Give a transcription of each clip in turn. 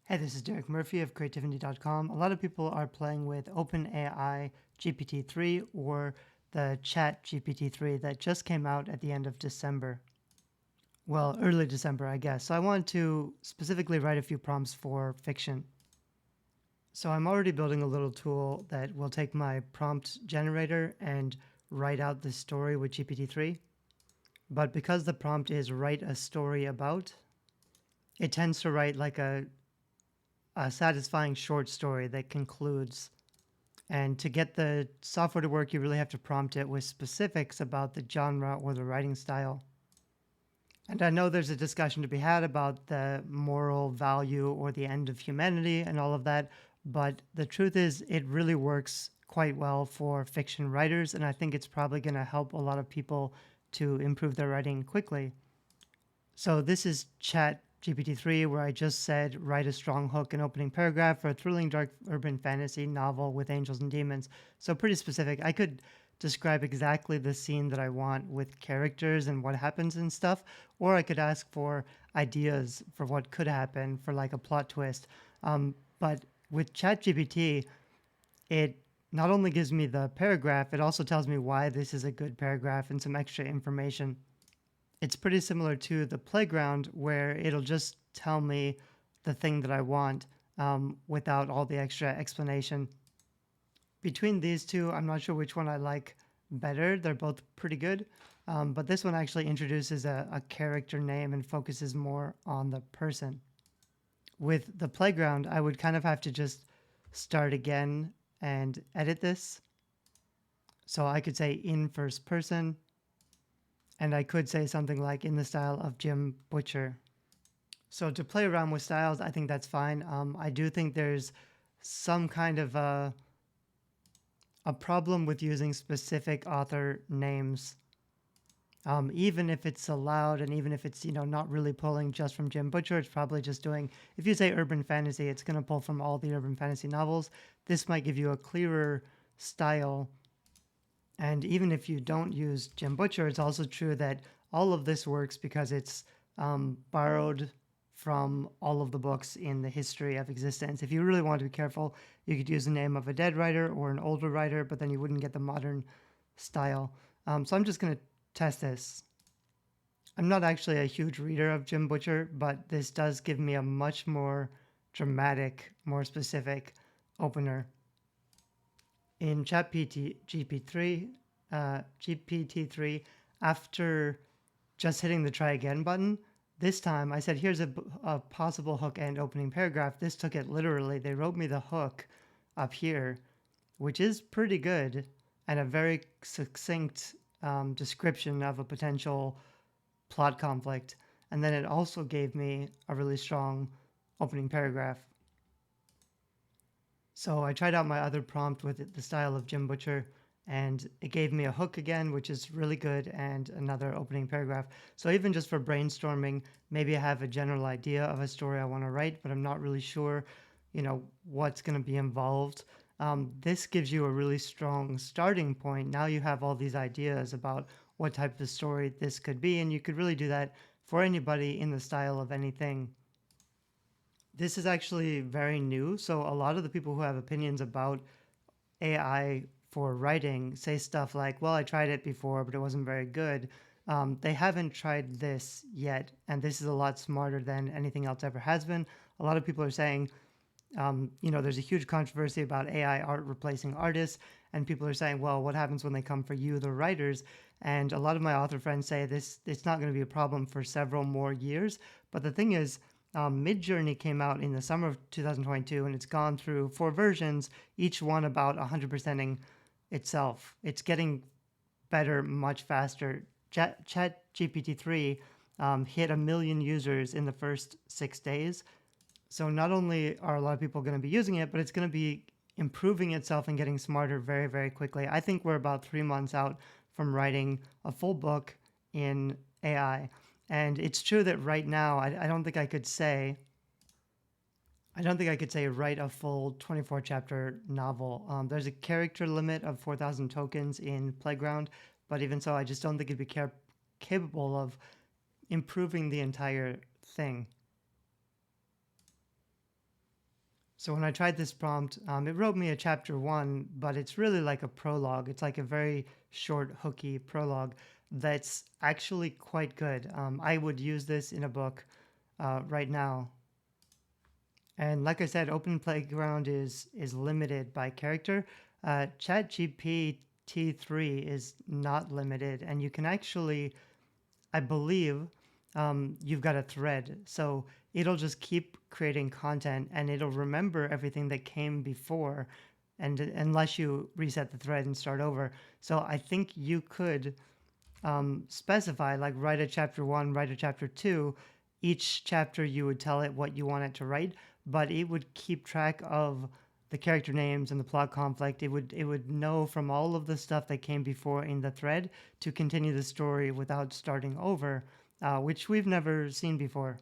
Hey, this is Derek Murphy of creativity.com. A lot of people are playing with Openai GPT-3 or the ChatGPT-3 that just came out at the end of December. Well, early December, I guess. So I wanted to specifically write a few prompts for fiction. So I'm already building a little tool that will take my prompt generator and write out the story with GPT-3. But because the prompt is write a story about, it tends to write like a satisfying short story that concludes. And to get the software to work, you really have to prompt it with specifics about the genre or the writing style. And I know there's a discussion to be had about the moral value or the end of humanity and all of that, but the truth is it really works quite well for fiction writers, and I think it's probably going to help a lot of people to improve their writing quickly. So this is ChatGPT-3, where I just said, write a strong hook and opening paragraph for a thrilling dark urban fantasy novel with angels and demons. So pretty specific. I could describe exactly the scene that I want with characters and what happens and stuff, or I could ask for ideas for what could happen for like a plot twist. But with ChatGPT, it not only gives me the paragraph, it also tells me why this is a good paragraph and some extra information. It's pretty similar to the playground where it'll just tell me the thing that I want without all the extra explanation. Between these two, I'm not sure which one I like better. They're both pretty good, but this one actually introduces a character name and focuses more on the person. With the playground, I would kind of have to just start again and edit this. So I could say in first person, and I could say something like in the style of Jim Butcher. So to play around with styles, I think that's fine. I do think there's some kind of a problem with using specific author names, even if it's allowed and even if it's not really pulling just from Jim Butcher. It's probably just doing. If you say urban fantasy, it's going to pull from all the urban fantasy novels. This might give you a clearer style. And even if you don't use Jim Butcher, it's also true that all of this works because it's borrowed from all of the books in the history of existence. If you really want to be careful, you could use the name of a dead writer or an older writer, but then you wouldn't get the modern style. So I'm just going to test this. I'm not actually a huge reader of Jim Butcher, but this does give me a much more dramatic, more specific opener. In GPT-3, after just hitting the try again button, this time I said, here's a possible hook and opening paragraph. This took it literally. They wrote me the hook up here, which is pretty good, and a very succinct description of a potential plot conflict. And then it also gave me a really strong opening paragraph. So I tried out my other prompt with the style of Jim Butcher, and it gave me a hook again, which is really good, and another opening paragraph. So even just for brainstorming, maybe I have a general idea of a story I want to write, but I'm not really sure, what's going to be involved. This gives you a really strong starting point. Now you have all these ideas about what type of story this could be, and you could really do that for anybody in the style of anything. This is actually very new, so a lot of the people who have opinions about AI for writing say stuff like, well, I tried it before, but it wasn't very good. They haven't tried this yet, and this is a lot smarter than anything else ever has been. A lot of people are saying, there's a huge controversy about AI art replacing artists, and people are saying, well, what happens when they come for you, the writers? And a lot of my author friends say it's not going to be a problem for several more years. But the thing is, Midjourney came out in the summer of 2022, and it's gone through 4 versions, each one about 100%ing itself. It's getting better much faster. ChatGPT-3 hit 1 million users in the first 6 days. So not only are a lot of people going to be using it, but it's going to be improving itself and getting smarter very, very quickly. I think we're about 3 months out from writing a full book in AI. And it's true that right now, I don't think I could say write a full 24 chapter novel. There's a character limit of 4,000 tokens in Playground, but even so, I just don't think it'd be capable of improving the entire thing. So when I tried this prompt, it wrote me a chapter 1, but it's really like a prologue. It's like a very short, hooky prologue that's actually quite good. I would use this in a book right now. And like I said, Open Playground is limited by character. ChatGPT 3 is not limited, and you can actually, I believe, you've got a thread. So it'll just keep creating content and it'll remember everything that came before, and unless you reset the thread and start over. So I think you could specify, like, write a chapter 1, write a chapter 2. Each chapter you would tell it what you want it to write, but it would keep track of the character names and the plot conflict. It would know from all of the stuff that came before in the thread to continue the story without starting over, which we've never seen before.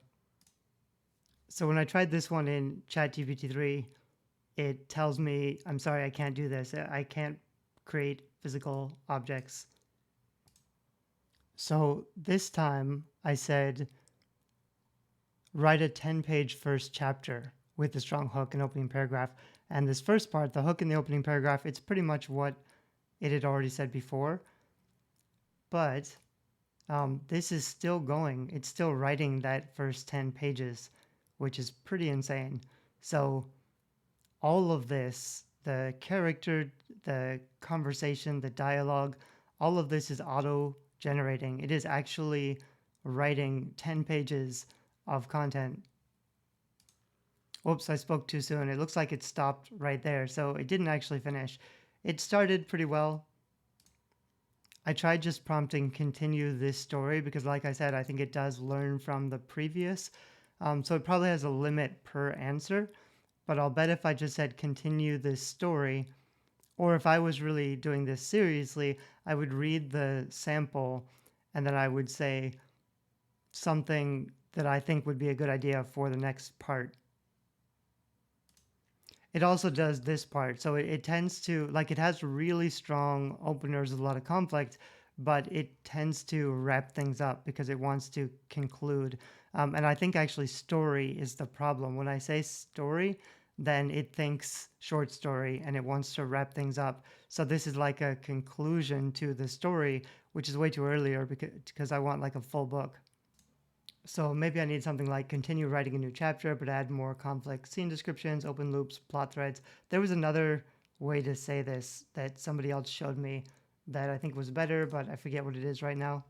So when I tried this one in ChatGPT 3, it tells me, I'm sorry, I can't do this. I can't create physical objects. So this time I said, write a 10-page first chapter with a strong hook and opening paragraph. And this first part, the hook in the opening paragraph, it's pretty much what it had already said before. But this is still going. It's still writing that first 10 pages, which is pretty insane. So all of this, the character, the conversation, the dialogue, all of this is auto-generating. It is actually writing 10 pages of content. Whoops, I spoke too soon. It looks like it stopped right there, so it didn't actually finish. It started pretty well. I tried just prompting continue this story because, like I said, I think it does learn from the previous. So it probably has a limit per answer, but I'll bet if I just said continue this story, or if I was really doing this seriously, I would read the sample and then I would say something that I think would be a good idea for the next part. It also does this part. So it tends to, like, it has really strong openers with a lot of conflict, but it tends to wrap things up because it wants to conclude. And I think actually story is the problem. When I say story, then it thinks short story and it wants to wrap things up. So this is like a conclusion to the story, which is way too earlier because I want like a full book. So maybe I need something like continue writing a new chapter, but add more conflict, scene descriptions, open loops, plot threads. There was another way to say this that somebody else showed me that I think was better, but I forget what it is right now.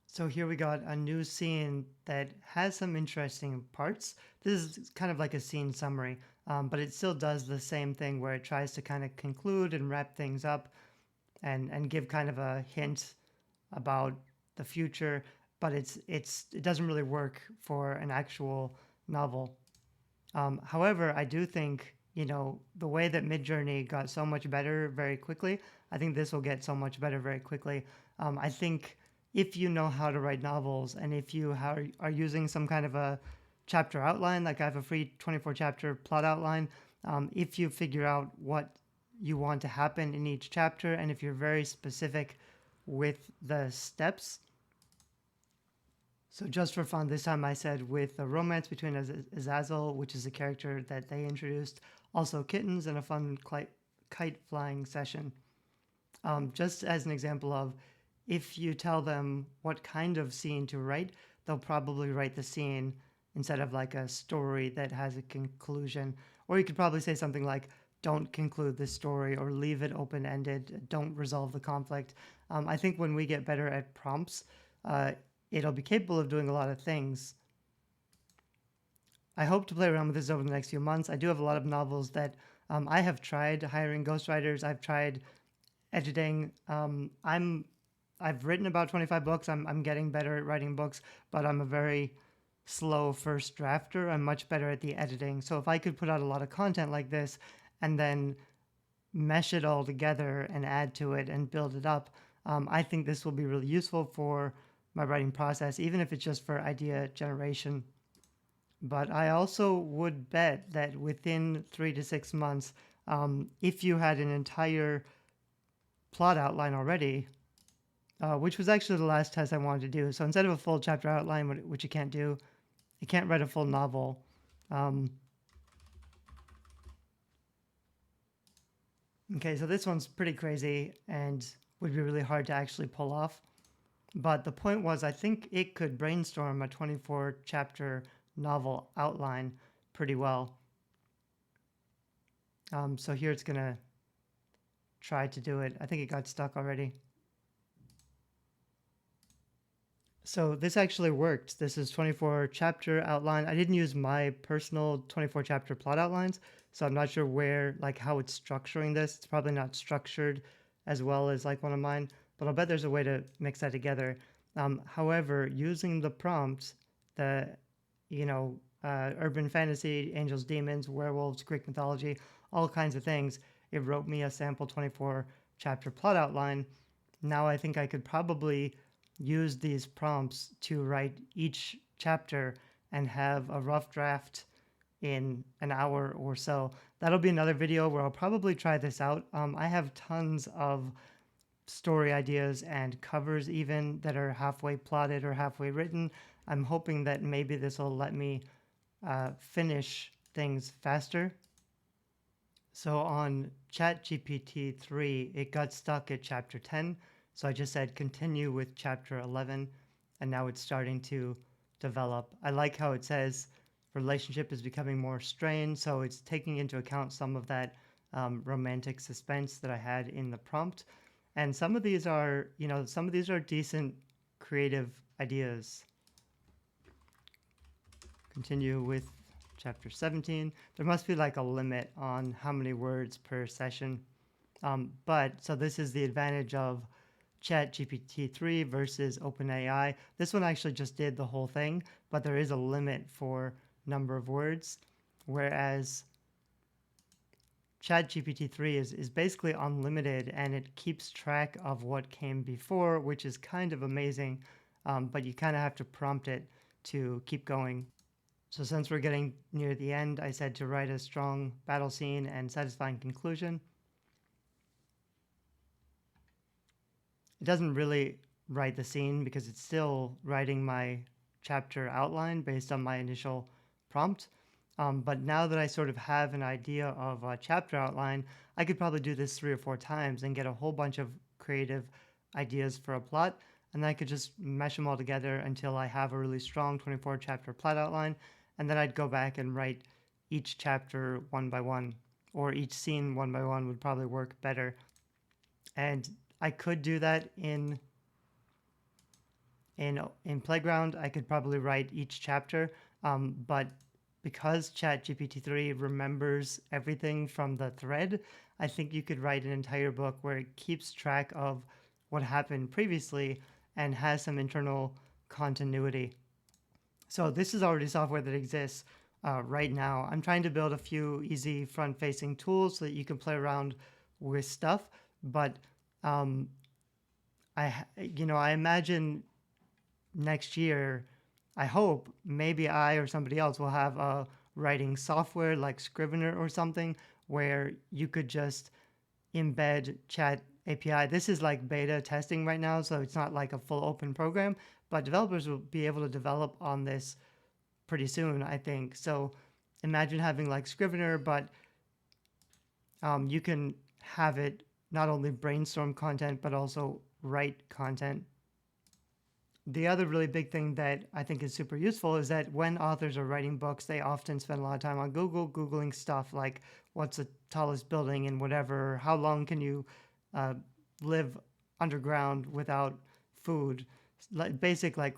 So here we got a new scene that has some interesting parts. This is kind of like a scene summary, but it still does the same thing where it tries to kind of conclude and wrap things up and give kind of a hint about the future, but it doesn't really work for an actual novel. However, I do think, the way that Midjourney got so much better very quickly, I think this will get so much better very quickly. I think if you know how to write novels and if you are using some kind of a chapter outline, like I have a free 24 chapter plot outline, if you figure out what you want to happen in each chapter, and if you're very specific with the steps. So just for fun, this time I said with a romance between Azazel, which is a character that they introduced, also kittens, and a fun kite flying session. Just as an example of, if you tell them what kind of scene to write, they'll probably write the scene instead of like a story that has a conclusion. Or you could probably say something like, don't conclude this story, or leave it open-ended, don't resolve the conflict. I think when we get better at prompts, it'll be capable of doing a lot of things. I hope to play around with this over the next few months. I do have a lot of novels that I have tried hiring ghostwriters. I've tried editing. I've written about 25 books. I'm getting better at writing books, but I'm a very slow first drafter. I'm much better at the editing. So if I could put out a lot of content like this and then mesh it all together and add to it and build it up, I think this will be really useful for my writing process, even if it's just for idea generation. But I also would bet that within 3 to 6 months, if you had an entire plot outline already, which was actually the last test I wanted to do. So instead of a full chapter outline, which you can't do, you can't write a full novel. Okay, so this one's pretty crazy and would be really hard to actually pull off. But the point was, I think it could brainstorm a 24 chapter novel outline pretty well. So here it's going to try to do it. I think it got stuck already. So this actually worked. This is 24 chapter outline. I didn't use my personal 24 chapter plot outlines, so I'm not sure where, like how it's structuring this. It's probably not structured as well as like one of mine, but I'll bet there's a way to mix that together. However, using the prompts, the, urban fantasy, angels, demons, werewolves, Greek mythology, all kinds of things, it wrote me a sample 24 chapter plot outline. Now I think I could probably use these prompts to write each chapter and have a rough draft in an hour or so. That'll be another video where I'll probably try this out. I have tons of story ideas and covers even that are halfway plotted or halfway written. I'm hoping that maybe this will let me finish things faster. So on ChatGPT 3, it got stuck at chapter 10. So I just said continue with chapter 11, and now it's starting to develop. I like how it says relationship is becoming more strained. So it's taking into account some of that romantic suspense that I had in the prompt. And some of these are, decent creative ideas. Continue with chapter 17. There must be like a limit on how many words per session. So this is the advantage of ChatGPT 3 versus OpenAI. This one actually just did the whole thing, but there is a limit for number of words, whereas ChatGPT 3 is basically unlimited and it keeps track of what came before, which is kind of amazing, but you kind of have to prompt it to keep going. So since we're getting near the end, I said to write a strong battle scene and satisfying conclusion. It doesn't really write the scene because it's still writing my chapter outline based on my initial prompt. But now that I sort of have an idea of a chapter outline, I could probably do this 3 or 4 times and get a whole bunch of creative ideas for a plot. And then I could just mesh them all together until I have a really strong 24 chapter plot outline. And then I'd go back and write each chapter one by one, or each scene one by one would probably work better. And I could do that in Playground. I could probably write each chapter, but because ChatGPT 3 remembers everything from the thread, I think you could write an entire book where it keeps track of what happened previously and has some internal continuity. So this is already software that exists right now. I'm trying to build a few easy front-facing tools so that you can play around with stuff, but I imagine next year, I hope maybe I or somebody else will have a writing software like Scrivener or something where you could just embed Chat API. This is like beta testing right now, so it's not like a full open program, but developers will be able to develop on this pretty soon, I think. So imagine having like Scrivener, but you can have it not only brainstorm content, but also write content. The other really big thing that I think is super useful is that when authors are writing books, they often spend a lot of time on Google, Googling stuff like what's the tallest building in whatever, how long can you live underground without food, basic like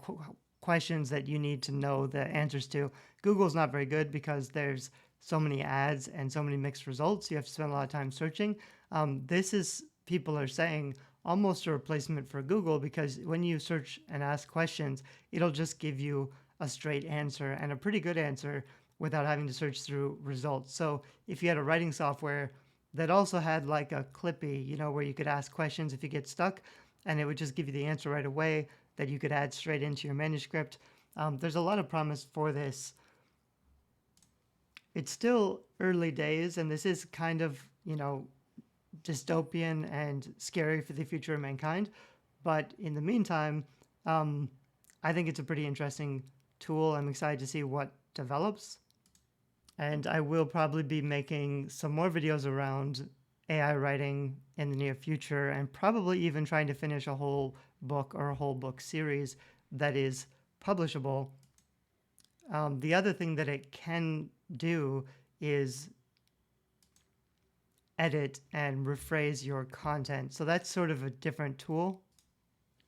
questions that you need to know the answers to. Google's not very good because there's so many ads and so many mixed results. You have to spend a lot of time searching. This is, people are saying, almost a replacement for Google, because when you search and ask questions, it'll just give you a straight answer and a pretty good answer without having to search through results. So if you had a writing software that also had like a Clippy, where you could ask questions if you get stuck, and it would just give you the answer right away that you could add straight into your manuscript. There's a lot of promise for this. It's still early days, and this is kind of, dystopian and scary for the future of mankind. But in the meantime, I think it's a pretty interesting tool. I'm excited to see what develops. And I will probably be making some more videos around AI writing in the near future, and probably even trying to finish a whole book or a whole book series that is publishable. The other thing that it can do is edit and rephrase your content. So that's sort of a different tool.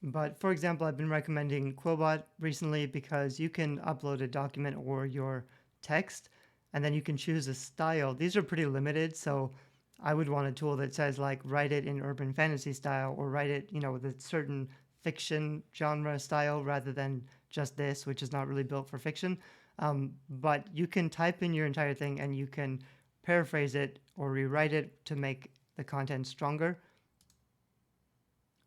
But for example, I've been recommending Quillbot recently because you can upload a document or your text, and then you can choose a style. These are pretty limited, so I would want a tool that says like write it in urban fantasy style or write it, with a certain fiction genre style rather than just this, which is not really built for fiction. But you can type in your entire thing and you can paraphrase it or rewrite it to make the content stronger.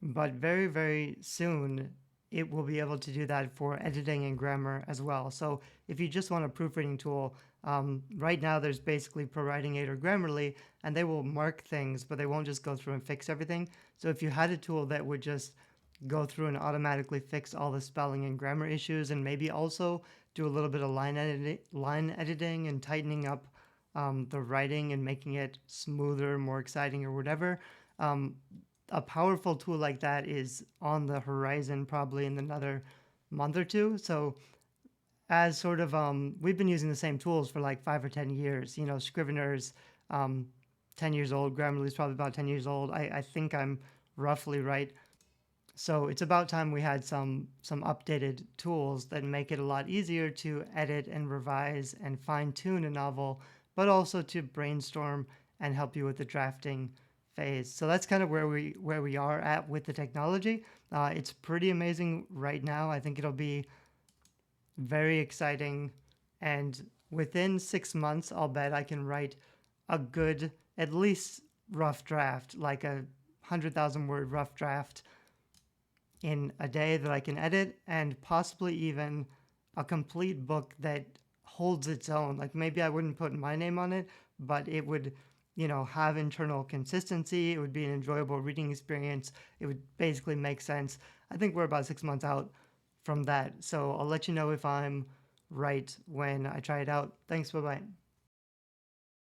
But very, very soon, it will be able to do that for editing and grammar as well. So if you just want a proofreading tool, right now there's basically ProWriting8 or Grammarly, and they will mark things, but they won't just go through and fix everything. So if you had a tool that would just go through and automatically fix all the spelling and grammar issues, and maybe also do a little bit of line editing and tightening up the writing and making it smoother, more exciting, or whatever. A powerful tool like that is on the horizon probably in another month or two. So as sort of we've been using the same tools for like 5 or 10 years. Scrivener's 10 years old. Grammarly's probably about 10 years old. I think I'm roughly right. So it's about time we had some updated tools that make it a lot easier to edit and revise and fine tune a novel, but also to brainstorm and help you with the drafting phase. So that's kind of where we are at with the technology. It's pretty amazing right now. I think it'll be very exciting, and within 6 months, I'll bet I can write a good, at least rough draft, like a 100,000 word rough draft in a day that I can edit, and possibly even a complete book that holds its own. Like maybe I wouldn't put my name on it, but it would, have internal consistency. It would be an enjoyable reading experience. It would basically make sense. I think we're about 6 months out from that. So I'll let you know if I'm right when I try it out. Thanks. Bye bye.